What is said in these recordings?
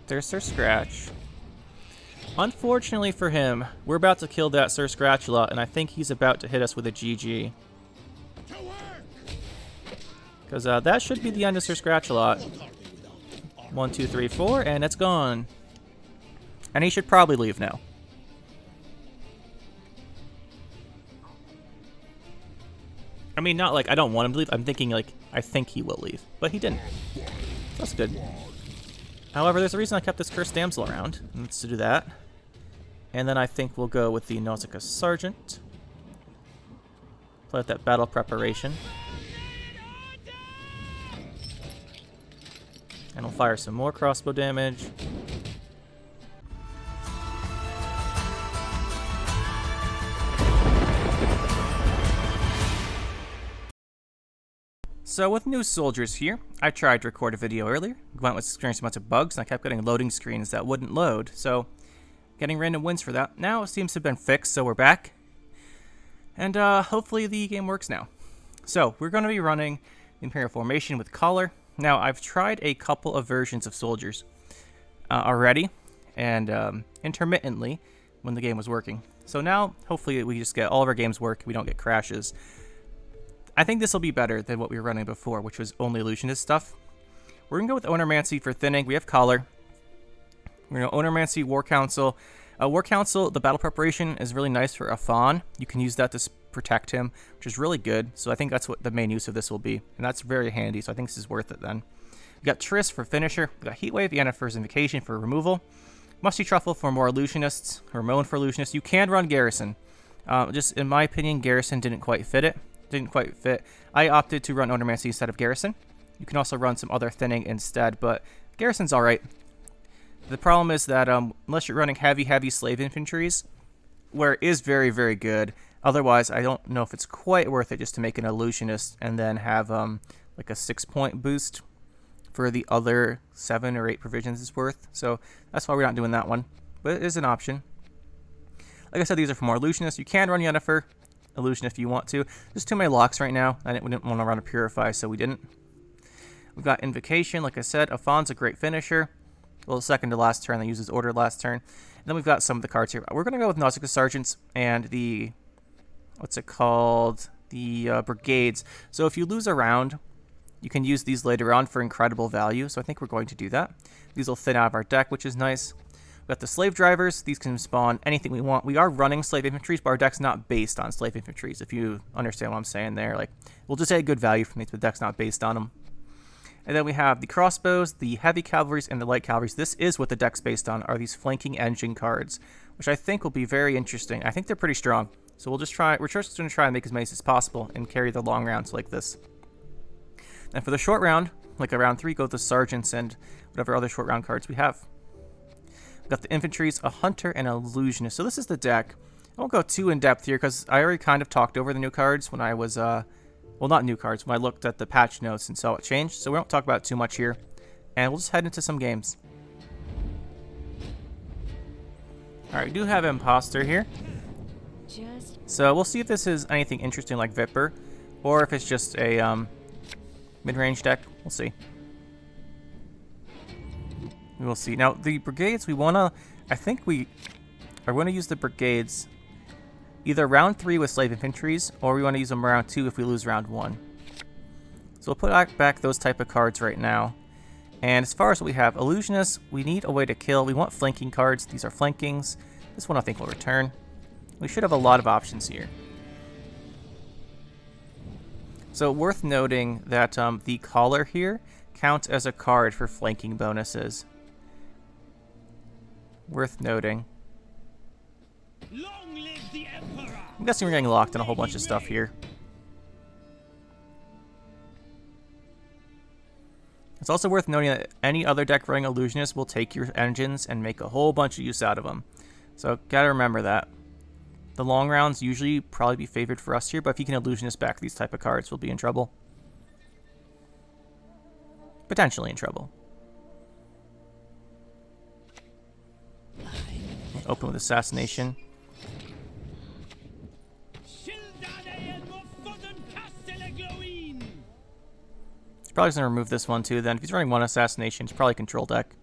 There's Sir Scratch. Unfortunately for him, we're about to kill that Sir Scratchula, and I think he's about to hit us with a GG. Because that should be the end of Sir Scratchula. 1, 2, 3, 4, and it's gone. And he should probably leave now. I mean, not like I don't want him to leave. I'm thinking like I think he will leave, but he didn't. That's good. However, there's a reason I kept this Cursed Damsel around. Let's do that. And then I think we'll go with the Nausicaa Sergeant. Play with that battle preparation. And we'll fire some more crossbow damage. So with new soldiers here, I tried to record a video earlier. Gwent was experiencing a bunch of bugs, and I kept getting loading screens that wouldn't load, so getting random wins for that. Now it seems to have been fixed, so we're back. And hopefully the game works now. So we're going to be running Imperial Formation with Collar. Now I've tried a couple of versions of soldiers already, and intermittently when the game was working. So now hopefully we just get all of our games work, we don't get crashes. I think this will be better than what we were running before, which was only illusionist stuff. We're going to go with Onomancy for thinning. We have Collar. We're going to Onomancy, War Council. War Council, the battle preparation is really nice for a Fawn. You can use that to protect him, which is really good. So I think that's what the main use of this will be. And that's very handy, so I think this is worth it then. We got Triss for finisher. We got Heatwave, Yennefer's Invocation for removal. Mushy Truffle for more illusionists. Ramon for illusionists. You can run Garrison. Just in my opinion, Garrison didn't quite fit it. I opted to run Onomancy instead of Garrison. You can also run some other thinning instead, but Garrison's alright. The problem is that unless you're running heavy slave infantries, where it is very, very good, otherwise I don't know if it's quite worth it just to make an illusionist and then have like a 6-point boost for the other 7 or 8 provisions it's worth. So that's why we're not doing that one, but it is an option. Like I said, these are for more illusionists. You can run Yennefer Illusion if you want to. There's too many locks right now. We didn't want to run a Purify, so we didn't. We've got Invocation. Like I said, Afon's a great finisher. Well, second to last turn. That uses Order last turn. And then we've got some of the cards here. We're going to go with Nausicaa Sergeants and the... what's it called? The Brigades. So if you lose a round, you can use these later on for incredible value. So I think we're going to do that. These will thin out of our deck, which is nice. We've got the Slave Drivers. These can spawn anything we want. We are running Slave Infantries, but our deck's not based on Slave Infantries, if you understand what I'm saying there. Like, we'll just get good value from these, but the deck's not based on them. And then we have the Crossbows, the Heavy Cavalries, and the Light Cavalries. This is what the deck's based on, are these Flanking Engine cards, which I think will be very interesting. I think they're pretty strong. So we're just going to try and make as many as possible and carry the long rounds like this. And for the short round, like a round 3, go with the Sergeants and whatever other short round cards we have. We've got the Infantries, a Hunter, and an Illusionist. So this is the deck. I won't go too in-depth here because I already kind of talked over the new cards when I was, well, not new cards, when I looked at the patch notes and saw it change. So we won't talk about it too much here. And we'll just head into some games. Alright, we do have Imposter here. So we'll see if this is anything interesting like Viper, or if it's just a mid-range deck. We'll see. We will see. Now, the Brigades, we want to... I think we are going to use the Brigades either round 3 with Slave Infantries, or we want to use them round 2 if we lose round 1. So we'll put back those type of cards right now. And as far as what we have, Illusionists, we need a way to kill. We want flanking cards. These are flankings. This one I think will return. We should have a lot of options here. So worth noting that the Collar here counts as a card for flanking bonuses. Worth noting. Long live the Emperor! I'm guessing we're getting locked in a whole bunch of stuff here. It's also worth noting that any other deck running Illusionist will take your engines and make a whole bunch of use out of them. So gotta remember that. The long rounds usually probably be favored for us here, but if you can Illusionist back these type of cards, we'll be in trouble. Potentially in trouble. Open with Assassination. He's probably going to remove this one too then. If he's running one Assassination, it's probably Control deck.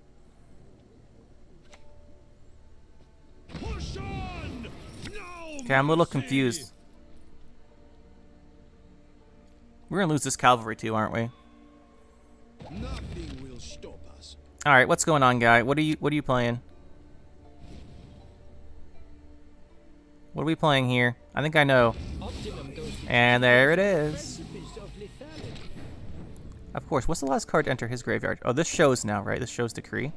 Okay, I'm a little confused. We're gonna lose this cavalry too, aren't we? Nothing will stop us. All right, what's going on, guy? What are you playing? What are we playing here? I think I know. And there it is. Of course, what's the last card to enter his graveyard? Oh, this shows now, right? This shows Decree.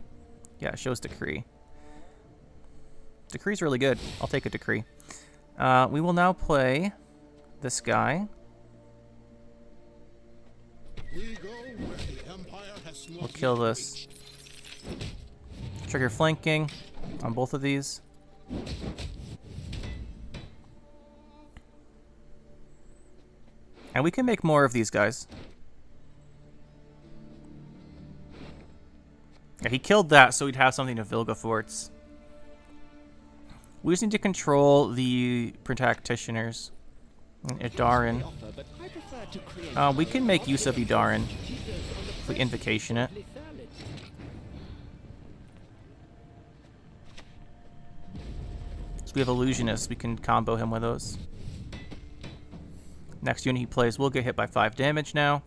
Yeah, it shows Decree. Decree's really good. I'll take a Decree. We will now play this guy. We'll kill this. Trigger flanking on both of these. And we can make more of these guys. Yeah, he killed that so we'd have something to Vilgefortz. We just need to control the practitioners. Idarin. We can make use of Idarin if we invocation it. So we have Illusionists. We can combo him with those. Next unit he plays will get hit by 5 damage now.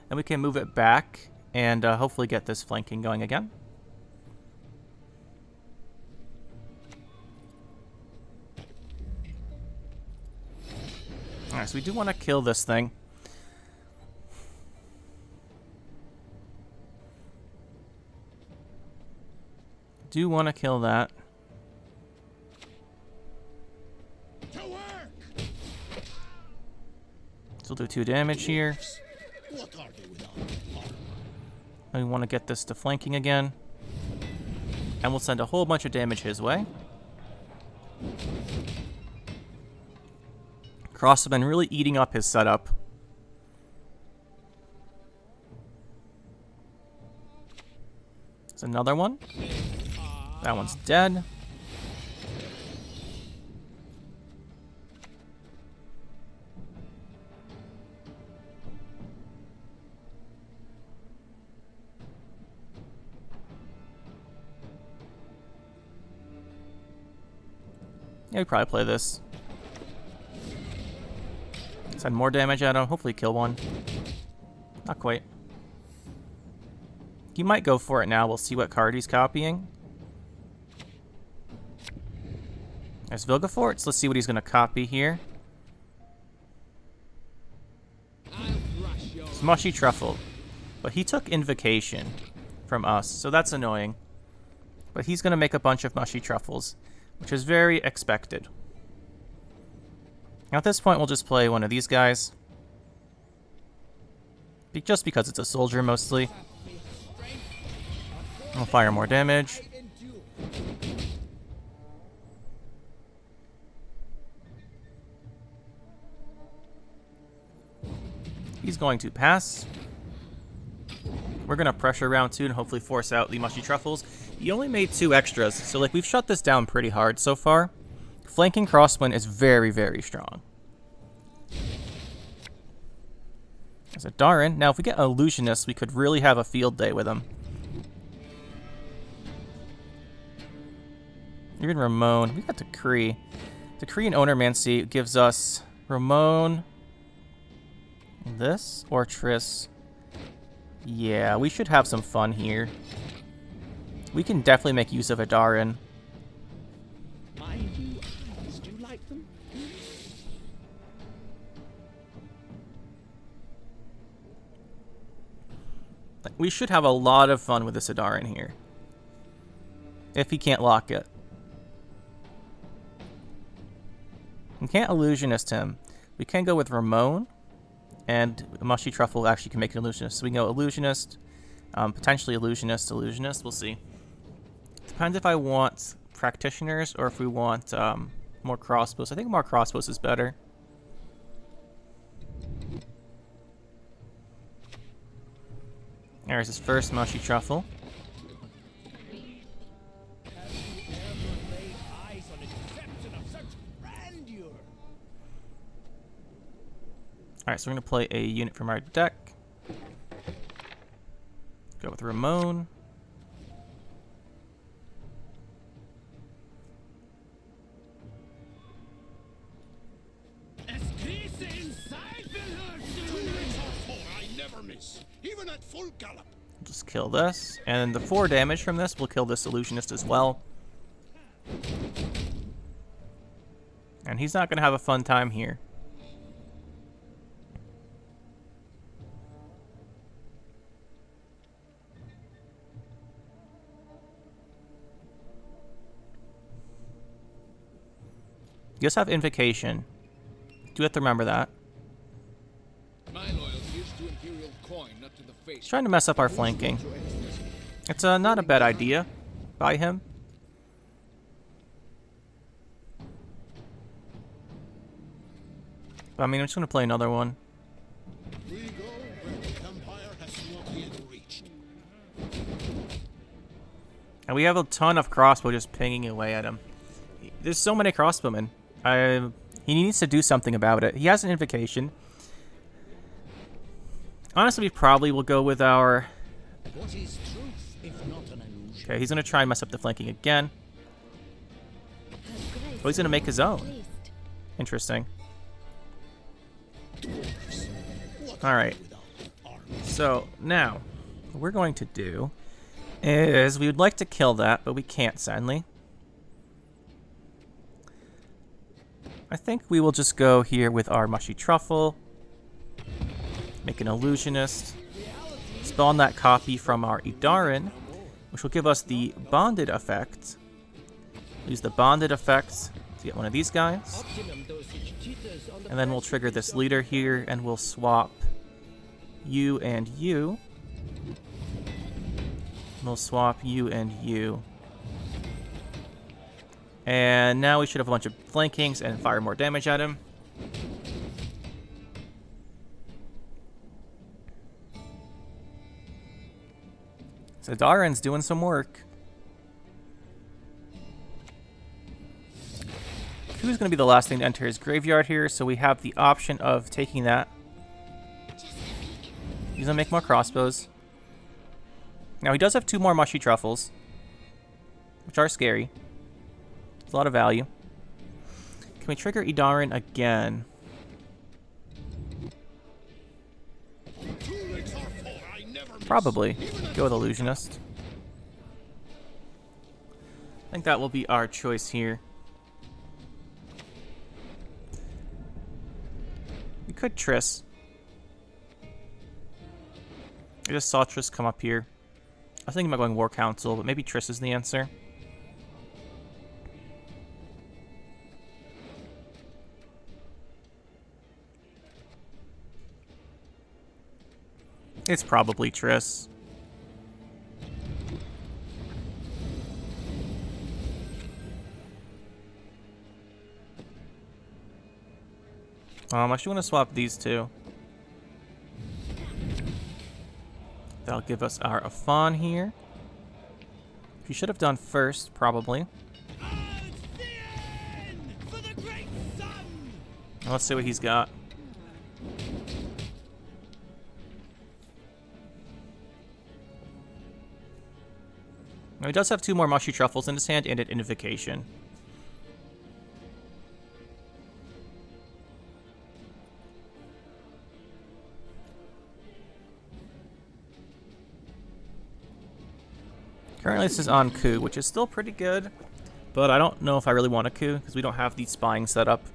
And we can move it back and hopefully get this flanking going again. Alright, so we do want to kill this thing. Do want to kill that. So we'll do 2 damage here. And we want to get this to flanking again. And we'll send a whole bunch of damage his way. Crossbowmen really eating up his setup. There's another one. That one's dead. Yeah, we probably play this. Send more damage at him. Hopefully kill one. Not quite. He might go for it now. We'll see what card he's copying. There's Vilgefortz. Let's see what he's going to copy here. It's Mushy Truffle. But he took Invocation from us, so that's annoying. But he's going to make a bunch of Mushy Truffles, which is very expected. Now at this point, we'll just play one of these guys. Just because it's a soldier, mostly. We'll fire more damage. He's going to pass. We're going to pressure round 2 and hopefully force out the Mushy Truffles. He only made 2 extras, so like we've shut this down pretty hard so far. Flanking Crossbowmen is very, very strong. There's a Darin. Now, if we get Illusionist, we could really have a field day with him. Even Ramon. We got Decree. Decree and Ownermancy gives us Ramon, this, or Triss. Yeah, we should have some fun here. We can definitely make use of a Darin. We should have a lot of fun with this Idarin here. If he can't lock it. We can't Illusionist him. We can go with Ramon. And Mushy Truffle actually can make an Illusionist. So we can go Illusionist. Potentially Illusionist. We'll see. Depends if I want Practitioners or if we want more Crossbows. I think more Crossbows is better. There's his first Mushy Truffle. Alright, so we're going to play a unit from our deck. Go with Ramon. armies, even at full gallop. Just kill this, and the 4 damage from this will kill this illusionist as well. And he's not going to have a fun time here. You just have Invocation. Do have to remember that. My loyalty is to Imperial coin, not to the face. He's trying to mess up our flanking. It's not a bad idea by him. But, I mean, I'm just going to play another one. We go where the Empire has not yet reached. And we have a ton of crossbow just pinging away at him. There's so many crossbowmen. He needs to do something about it. He has an Invocation. Honestly, we probably will go with our... What is truth, if not an illusion? Okay, he's going to try and mess up the flanking again. Oh, he's going to make his own. Interesting. Alright. So, now, what we're going to do is we would like to kill that, but we can't, sadly. I think we will just go here with our Mushy Truffle. Make an illusionist. Spawn that copy from our Idarin, which will give us the bonded effect. Use the bonded effect to get one of these guys. And then we'll trigger this leader here, and we'll swap you and you. We'll swap you and you. And now we should have a bunch of flankings and fire more damage at him. So Daren's doing some work. Who's going to be the last thing to enter his graveyard here? So we have the option of taking that. He's going to make more crossbows. Now he does have 2 more Mushy Truffles, which are scary. It's a lot of value. Can we trigger Idarin again? Probably. Go with Illusionist. I think that will be our choice here. We could Triss. I just saw Triss come up here. I was thinking about going War Council, but maybe Triss is the answer. It's probably Triss. I actually want to swap these two. That'll give us our Afan here. He should have done first, probably. For the great sun! Let's see what he's got. Now, he does have 2 more Mushy Truffles in his hand and an Invocation. Currently this is on coup, which is still pretty good, but I don't know if I really want a coup because we don't have the spying set up.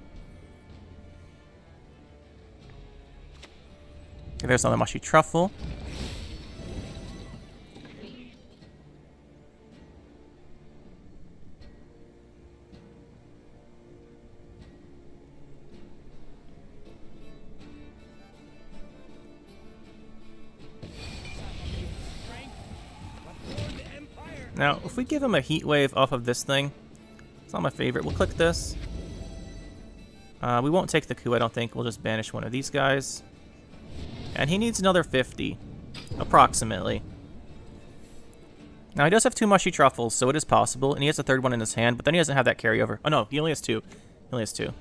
Okay, there's another Mushy Truffle. Now, if we give him a heat wave off of this thing, it's not my favorite. We'll click this. We won't take the coup, I don't think. We'll just banish one of these guys. And he needs another 50, approximately. Now, he does have 2 Mushy Truffles, so it is possible. And he has a 3rd one in his hand, but then he doesn't have that carryover. Oh, no, he only has 2. He only has 2.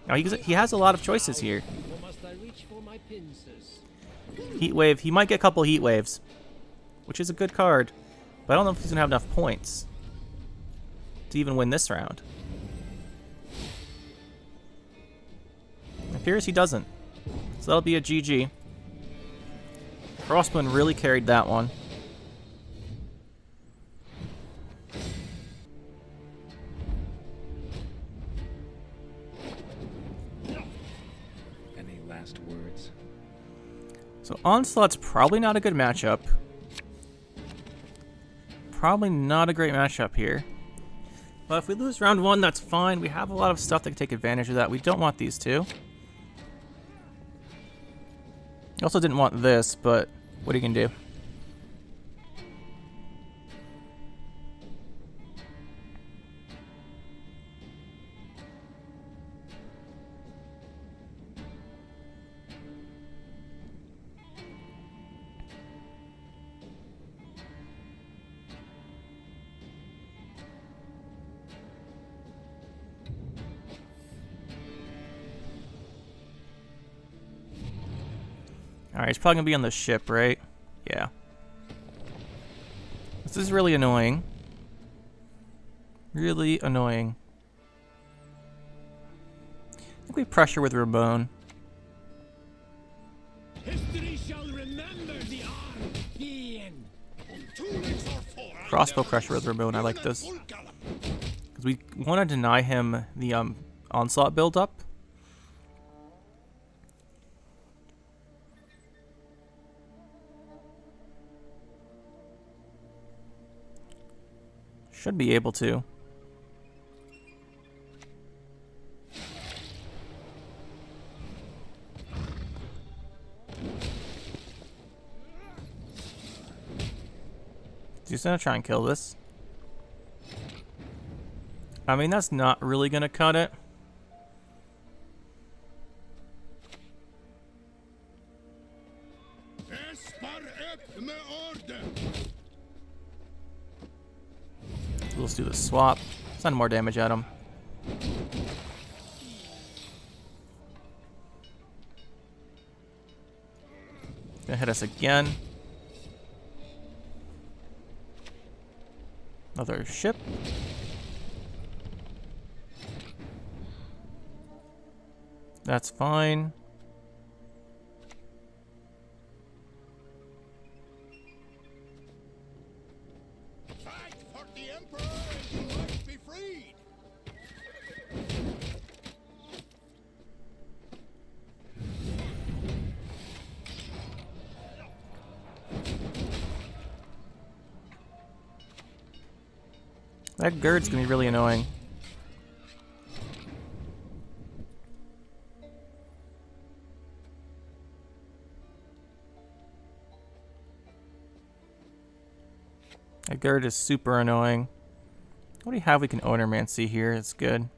Now, he has a lot of choices here. Heat wave. He might get a couple heat waves, which is a good card. But I don't know if he's going to have enough points to even win this round. It appears he doesn't. So that'll be a GG. Crossbowman really carried that one. Any last words? So Onslaught's probably not a good matchup. Probably not a great matchup here. But if we lose round 1, that's fine. We have a lot of stuff that can take advantage of that. We don't want these two. Also didn't want this, but what are you gonna do? Alright, he's probably gonna be on the ship, right? Yeah. This is really annoying. Really annoying. I think we pressure with Ramon. History shall remember the Archean. Crossbow pressure with Ramon, I like this. Because we want to deny him the Onslaught build-up. Should be able to. He's gonna try and kill this. I mean, that's not really gonna cut it. Let's do the swap. Send more damage at him. Gonna hit us again. Another ship. That's fine. Fight for the Emperor and you must be freed. That Gird's gonna be really annoying. That Gird is super annoying. What do you have we can Ownermancy here? It's good.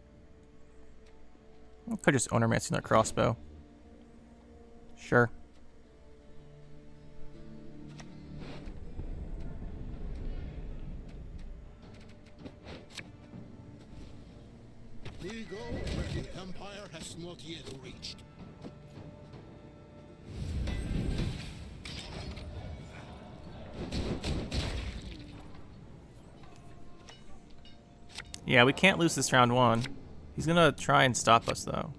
I could just Ownermancy that crossbow. Sure. We go where the Empire has not yet reached. Yeah, we can't lose this round 1. He's gonna try and stop us though.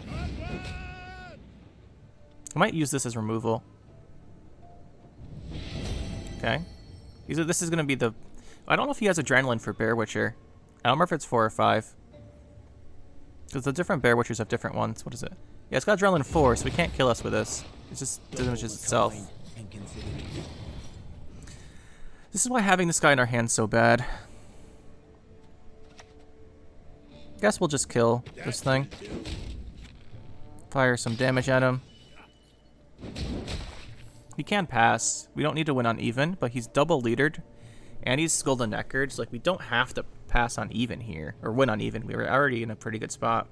I might use this as removal. Okay. This is gonna be the... I don't know if he has Adrenaline for Bear Witcher. I don't remember if it's 4 or 5. Because the different Bear Witchers have different ones. What is it? Yeah, it's got Adrenaline 4, so we can't kill us with this. It just damages itself. This is why having this guy in our hands so bad. Guess we'll just kill this thing. Fire some damage at him. He can pass. We don't need to win on even, but he's double leadered. And he's Skulled and Neckard, so like, we don't have to pass on even here. Or win on even. We were already in a pretty good spot.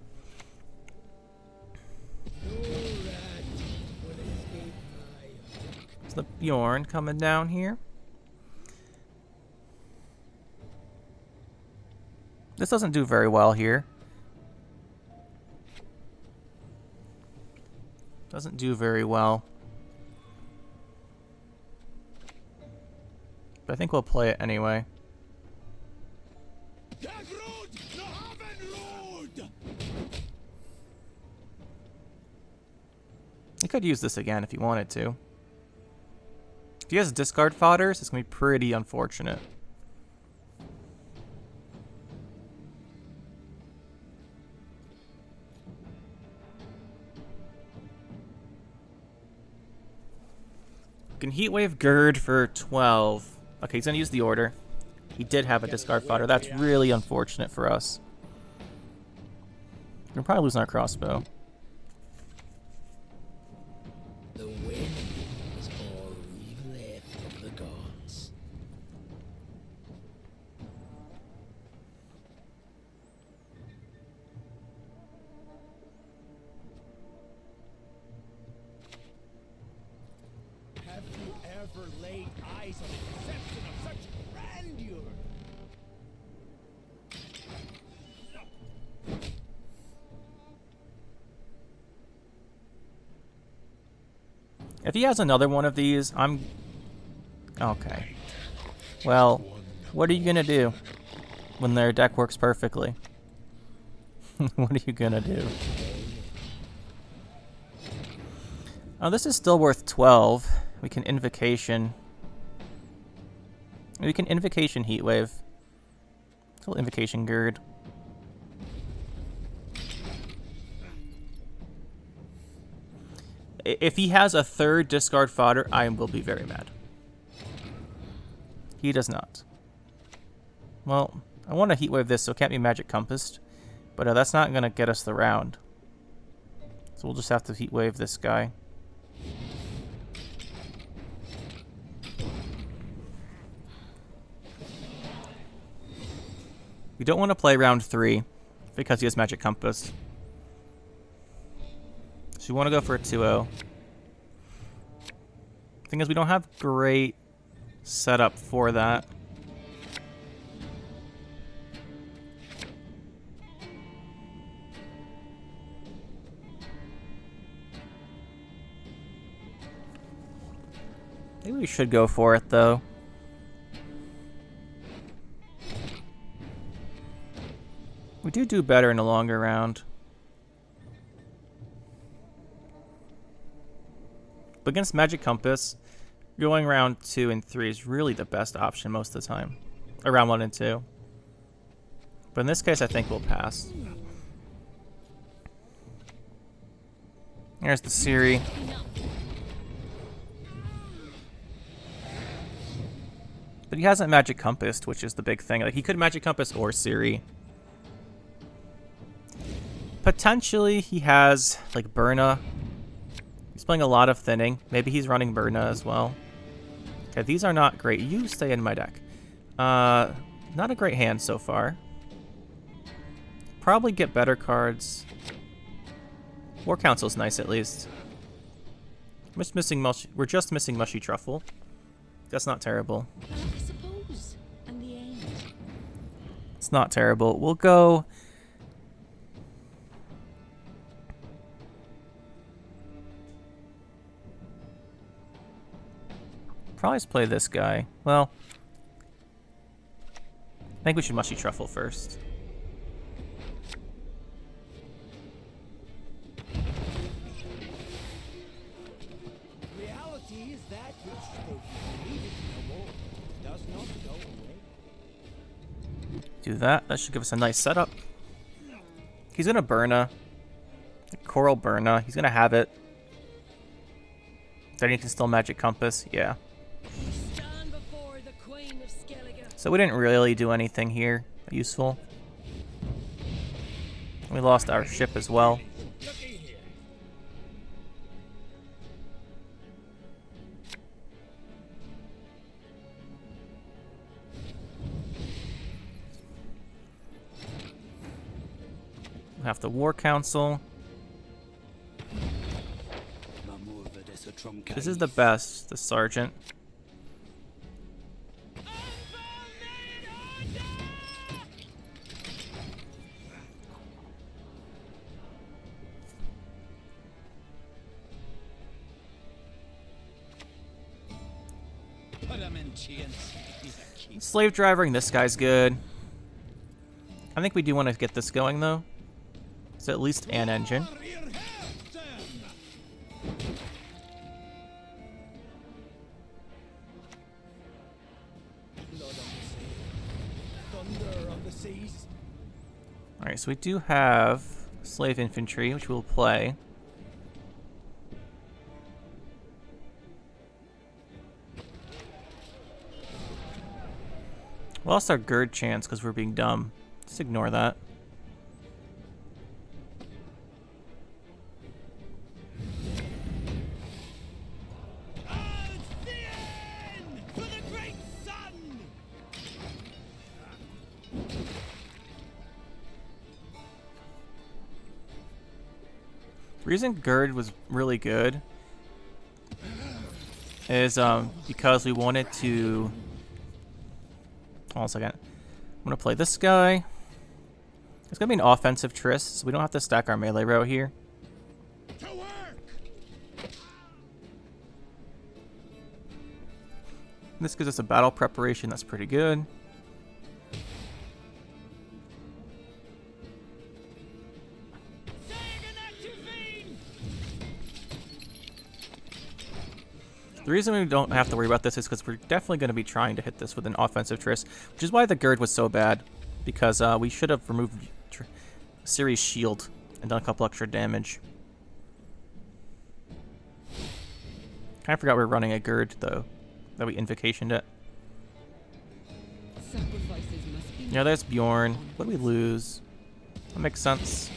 There's the Bjorn coming down here. This doesn't do very well here. Doesn't do very well. But I think we'll play it anyway. You could use this again if you wanted to. If he has discard fodders, it's going to be pretty unfortunate. Can Heatwave Gird for 12. Okay, he's going to use the order. He did have a discard fodder. That's really unfortunate for us. We're probably losing our crossbow. The wind is all we've left of the gods. Have you ever laid eyes on the conception of such grandeur? If he has another one of these, I'm... Okay. Well, what are you going to do when their deck works perfectly? What are you going to do? Oh, this is still worth 12. We can Invocation. We can Invocation Heatwave. Still Invocation Gird. If he has a third discard fodder, I will be very mad. He does not. Well, I want to Heatwave this, so it can't be Magic Compassed. But that's not going to get us the round. So we'll just have to Heatwave this guy. We don't want to play round 3 because he has Magic Compass. So we want to go for a 2-0. Thing is, we don't have great setup for that. Maybe we should go for it, though. We do better in a longer round. But against Magic Compass, going round 2 and 3 is really the best option most of the time. Or round 1 and 2. But in this case, I think we'll pass. There's the Siri. But he hasn't Magic Compassed, which is the big thing. Like, he could Magic Compass or Siri. Potentially, he has, like, Burna. He's playing a lot of Thinning. Maybe he's running Burna as well. Okay, these are not great. You stay in my deck. Not a great hand so far. Probably get better cards. War Council's nice, at least. We're just missing Mushy. We're just missing Mushy Truffle. That's not terrible. I suppose. And the end. It's not terrible. We'll go... Probably just play this guy. Well, I think we should Mushy Truffle first. Reality is that which spoke immediately no more does not go away. Do that. That should give us a nice setup. He's gonna Burna. Coral Burna. He's gonna have it. Then he can still Magic Compass. Yeah. Stand before the Queen of Skellige. So we didn't really do anything here useful. We lost our ship as well. Looky here. We have the War Council. This is the best, the Sergeant. Slave driving, this guy's good. I think we do want to get this going, though. So at least an engine. Alright, so we do have slave infantry, which we'll play. We lost our gird chance because we're being dumb. Just ignore that. For the great sun! The reason gird was really good is because we wanted to... Hold on a second. I'm going to play this guy. It's going to be an offensive tryst, so we don't have to stack our melee row here. To work! This gives us a battle preparation that's pretty good. The reason we don't have to worry about this is because we're definitely going to be trying to hit this with an offensive tryst, which is why the gird was so bad, because we should have removed Ciri's shield and done a couple extra damage. I forgot we were running a gird, though, that we invocationed it. Yeah, there's Bjorn. What did we lose? That makes sense.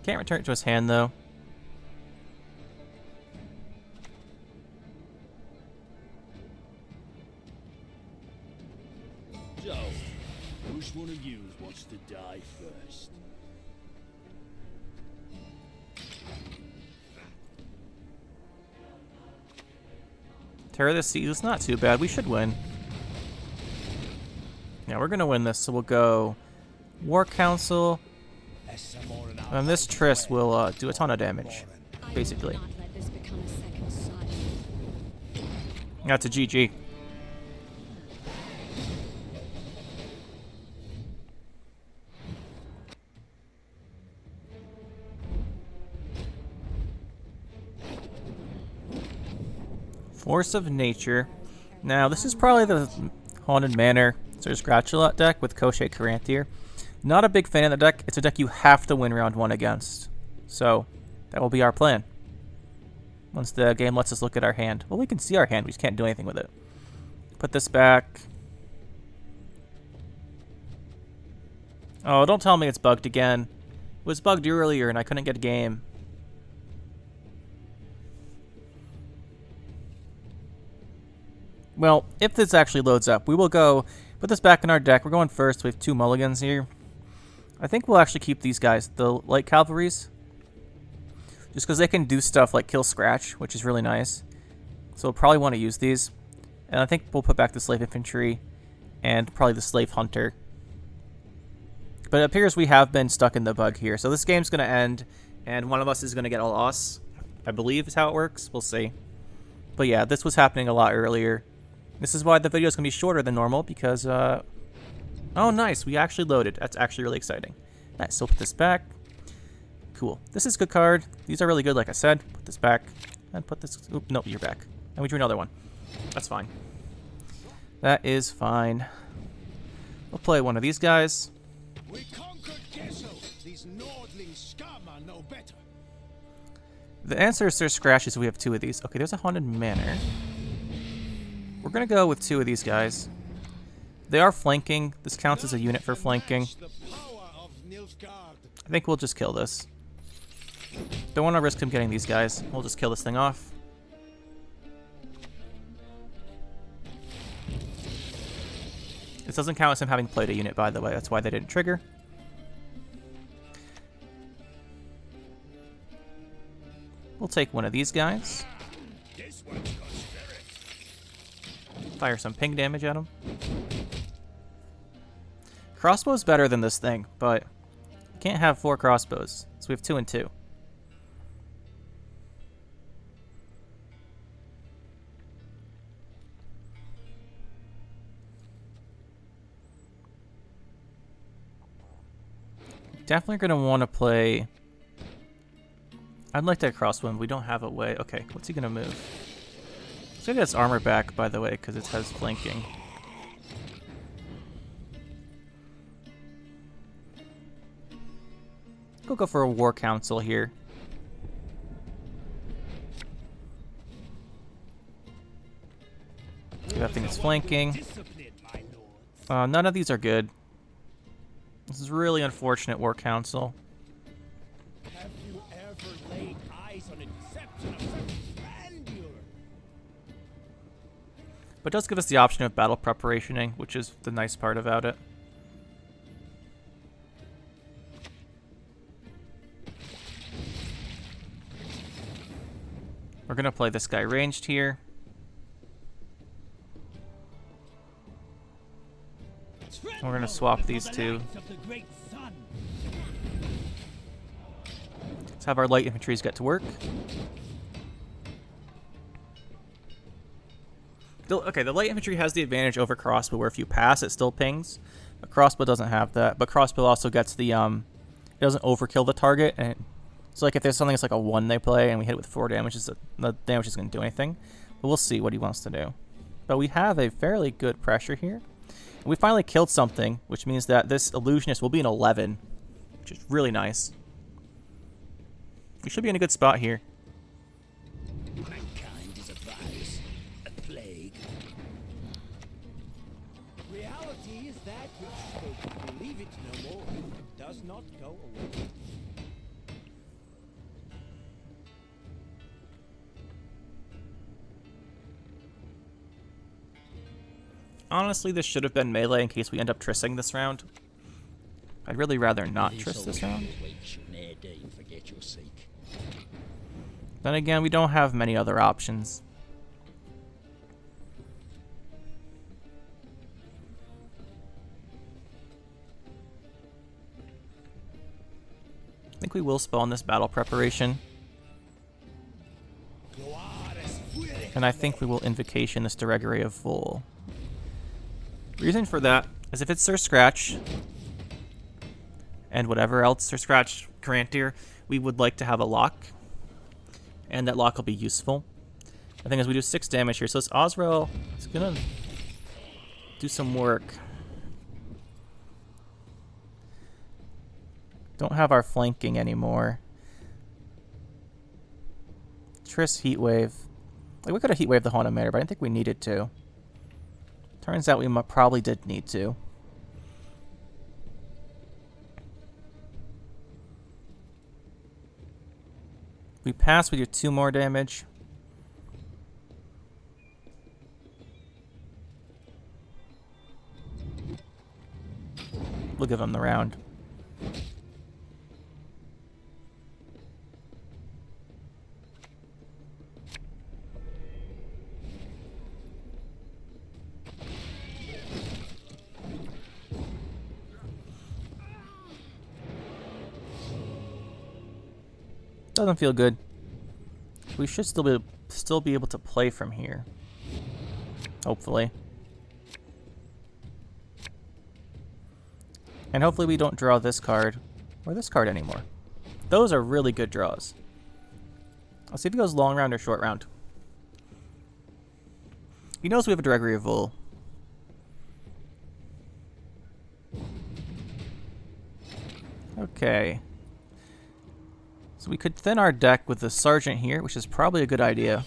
Can't return it to his hand, though. So, which one of you wants to die first? Terror the Seas is not too bad. We should win. Yeah, we're gonna win this, so we'll go War Council. And this tryst will do a ton of damage, basically. That's a GG. Force of Nature. Now, this is probably the Haunted Manor, so there's Scratch-A-Lot deck with Koschey Caranthir. Not a big fan of the deck. It's a deck you have to win round 1 against. So, that will be our plan. Once the game lets us look at our hand. Well, we can see our hand, we just can't do anything with it. Put this back. Oh, don't tell me it's bugged again. It was bugged earlier and I couldn't get a game. Well, if this actually loads up, we will go put this back in our deck. We're going first. We have 2 mulligans here. I think we'll actually keep these guys, the light cavalries, just because they can do stuff like kill Scratch, which is really nice. So we'll probably want to use these. And I think we'll put back the slave infantry and probably the slave hunter. But it appears we have been stuck in the bug here. So this game's going to end, and one of us is going to get a loss, I believe is how it works. We'll see. But yeah, this was happening a lot earlier. This is why the video is going to be shorter than normal, because, oh, nice. We actually loaded. That's actually really exciting. Nice. So put this back. Cool. This is a good card. These are really good, like I said. Put this back. And put this... Oop, nope, you're back. And we drew another one. That's fine. That is fine. We'll play one of these guys. We conquered Kessel. These Nordling scum are no better. The answer is there's scratches, so we have 2 of these. Okay, there's a Haunted Manor. We're going to go with 2 of these guys. They are flanking. This counts as a unit for flanking. The power of Nilfgaard. I think we'll just kill this. Don't want to risk him getting these guys. We'll just kill this thing off. This doesn't count as him having played a unit, by the way. That's why they didn't trigger. We'll take one of these guys. This one's got spirit. Fire some ping damage at him. Crossbow's better than this thing, but you can't have 4 crossbows. So we have 2 and 2. Definitely going to want to play... I'd like that crosswind. We don't have a way. Okay, what's he going to move? He's going to get his armor back, by the way, because it has flanking. We'll go for a War Council here. That thing is flanking. None of these are good. This is really unfortunate, War Council. Have you ever laid eyes on a deception of such grandeur? But it does give us the option of battle preparationing, which is the nice part about it. We're going to play this guy ranged here. And we're going to swap these two. Let's have our light infantries get to work. Okay, the light infantry has the advantage over crossbow, where if you pass, it still pings. But crossbow doesn't have that. But crossbow also gets the, it doesn't overkill the target. And it's like if there's something that's like a 1 they play, and we hit it with 4 damage, the damage isn't going to do anything. But we'll see what he wants to do. But we have a fairly good pressure here. And we finally killed something, which means that this illusionist will be an 11, which is really nice. We should be in a good spot here. Mankind is a virus, a plague. Reality is that which, though you believe it no more, does not go away. Honestly, this should have been melee in case we end up trissing this round. I'd really rather not triss this round. Then again, we don't have many other options. I think we will spawn this battle preparation. And I think we will invocation this Directory of Vol. Reason for that is if it's Sir Scratch and whatever else Sir Scratch Grantier, we would like to have a lock. And that lock will be useful. The thing is we do 6 damage here, so this Osrel is gonna do some work. Don't have our flanking anymore. Triss Heatwave. Like, we could have Heatwave the Haunted Manor, but I didn't think we needed to. Turns out we probably did need to. We pass, we do 2 more damage. We'll give him the round. Doesn't feel good. We should still be able to play from here. Hopefully. And hopefully we don't draw this card or this card anymore. Those are really good draws. I'll see if he goes long round or short round. He knows we have a Directory of Vol. Okay. So we could thin our deck with the Sergeant here, which is probably a good idea.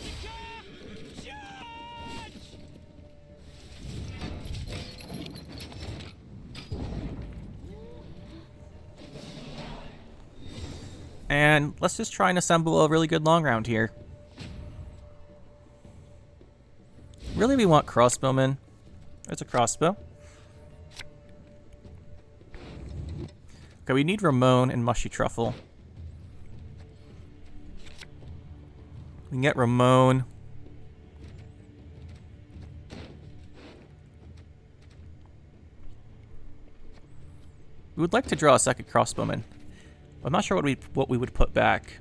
And let's just try and assemble a really good long round here. Really, we want crossbowmen. There's a crossbow. Okay, we need Ramon and Mushy Truffle. We can get Ramon. We would like to draw a second crossbowman. I'm not sure what we would put back.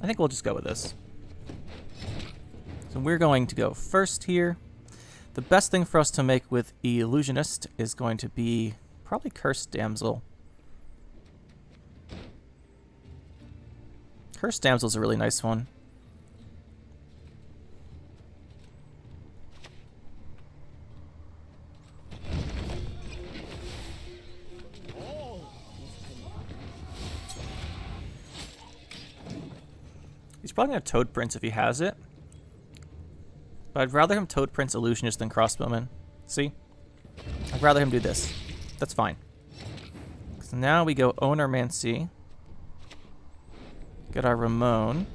I think we'll just go with this. So we're going to go first here. The best thing for us to make with Illusionist is going to be probably Cursed Damsel. Cursed Damsel is a really nice one. He's probably going to Toad Prince if he has it. But I'd rather him Toad Prince Illusionist than Crossbowman. See? I'd rather him do this. That's fine. So now we go Ownermancy. Get our Ramon.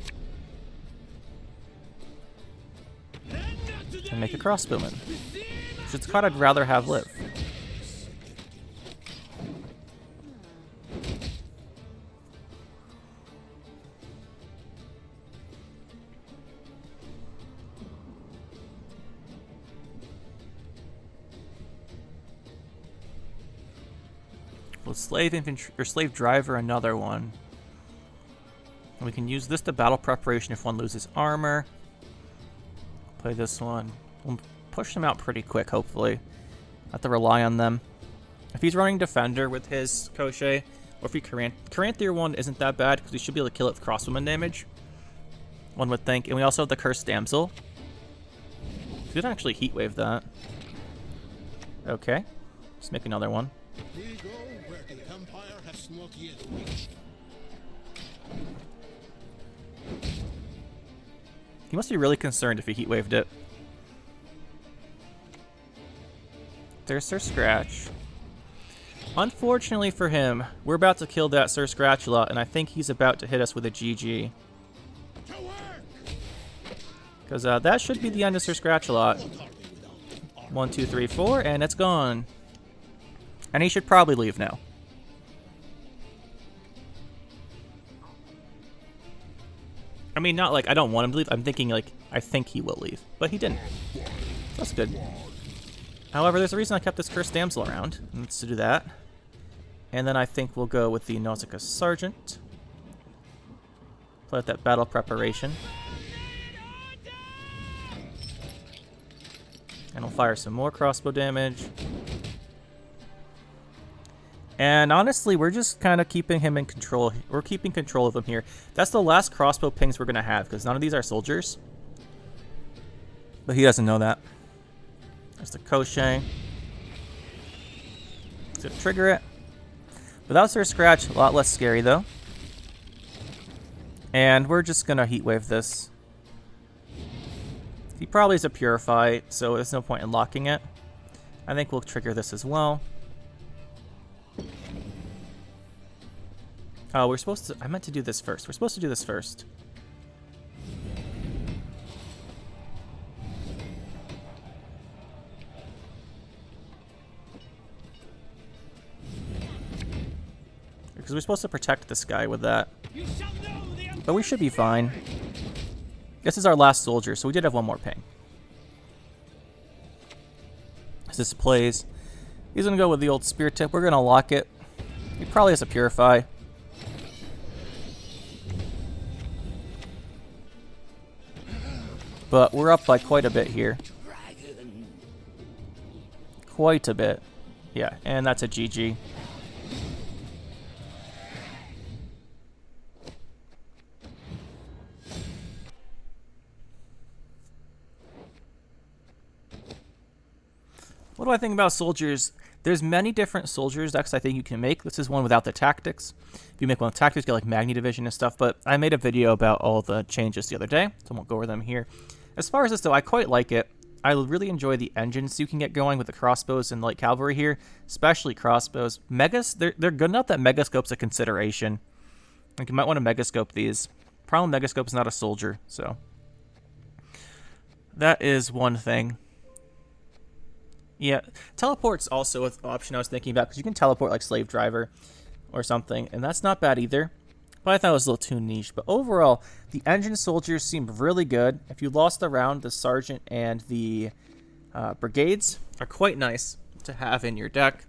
And make a Crossbowman. Which is card I'd rather have live. Well, slave infantry or slave driver, another one. And we can use this to battle preparation if one loses armor. Play this one. We'll push them out pretty quick, hopefully. Have to rely on them. If he's running defender with his Koschey, or if he Caranthier one isn't that bad because we should be able to kill it with crossbowman damage. One would think. And we also have the Cursed Damsel. We didn't actually heatwave that. Okay. Let's make another one. We go where the Empire has not yet reached. He must be really concerned if he heatwaved it. There's Sir Scratch. Unfortunately for him, we're about to kill that Sir Scratchula, and I think he's about to hit us with a GG. Because that should be the end of Sir Scratchula. 1, 2, 3, 4, and it's gone. And he should probably leave now. I mean, not like I don't want him to leave. I'm thinking like I think he will leave. But he didn't. That's good. However, there's a reason I kept this Cursed Damsel around. Let's do that. And then I think we'll go with the Nausicaa Sergeant. Play with that battle preparation. And we'll fire some more crossbow damage. And honestly, we're just kind of keeping him in control. We're keeping control of him here. That's the last crossbow pings we're going to have, because none of these are soldiers. But he doesn't know that. There's the Koschey. Let's go trigger it. Without Sir Scratch, a lot less scary, though. And we're just going to heatwave this. He probably is a Purify, so there's no point in locking it. I think we'll trigger this as well. Oh, we're supposed to... I meant to do this first. We're supposed to do this first. Because we're supposed to protect this guy with that. But we should be fine. This is our last soldier, so we did have one more ping. As this plays, he's going to go with the old spear tip. We're going to lock it. He probably has a Purify. But we're up by quite a bit here. Quite a bit. Yeah, and that's a GG. What do I think about soldiers? There's many different soldiers decks I think you can make. This is one without the tactics. If you make one with tactics, you get like Magni Division and stuff, but I made a video about all the changes the other day, so I won't go over them here. As far as this though, I quite like it. I really enjoy the engines you can get going with the crossbows and light cavalry here, especially crossbows. Megas, they're good enough that Megascope's a consideration. Like you might want to Megascope these. Problem Megascope is not a soldier, so that is one thing. Yeah, teleport's also an option I was thinking about, because you can teleport like Slave Driver or something, and that's not bad either. But I thought it was a little too niche. But overall, the engine soldiers seem really good. If you lost a round, the Sergeant and the Brigades are quite nice to have in your deck.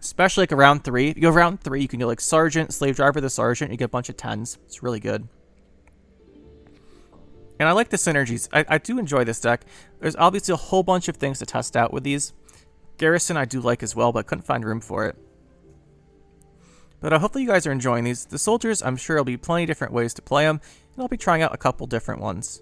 Especially like around 3. If you go round 3, you can go like Sergeant, Slave Driver, the Sergeant, you get a bunch of 10s. It's really good. And I like the synergies. I do enjoy this deck. There's obviously a whole bunch of things to test out with these. Garrison I do like as well, but I couldn't find room for it. But hopefully you guys are enjoying these. The soldiers, I'm sure there'll be plenty of different ways to play them. And I'll be trying out a couple different ones.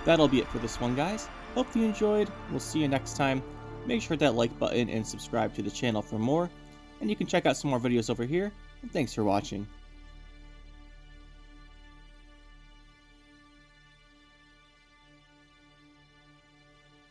That'll be it for this one, guys. Hope you enjoyed. We'll see you next time. Make sure to hit that like button and subscribe to the channel for more. and you can check out some more videos over here, and thanks for watching.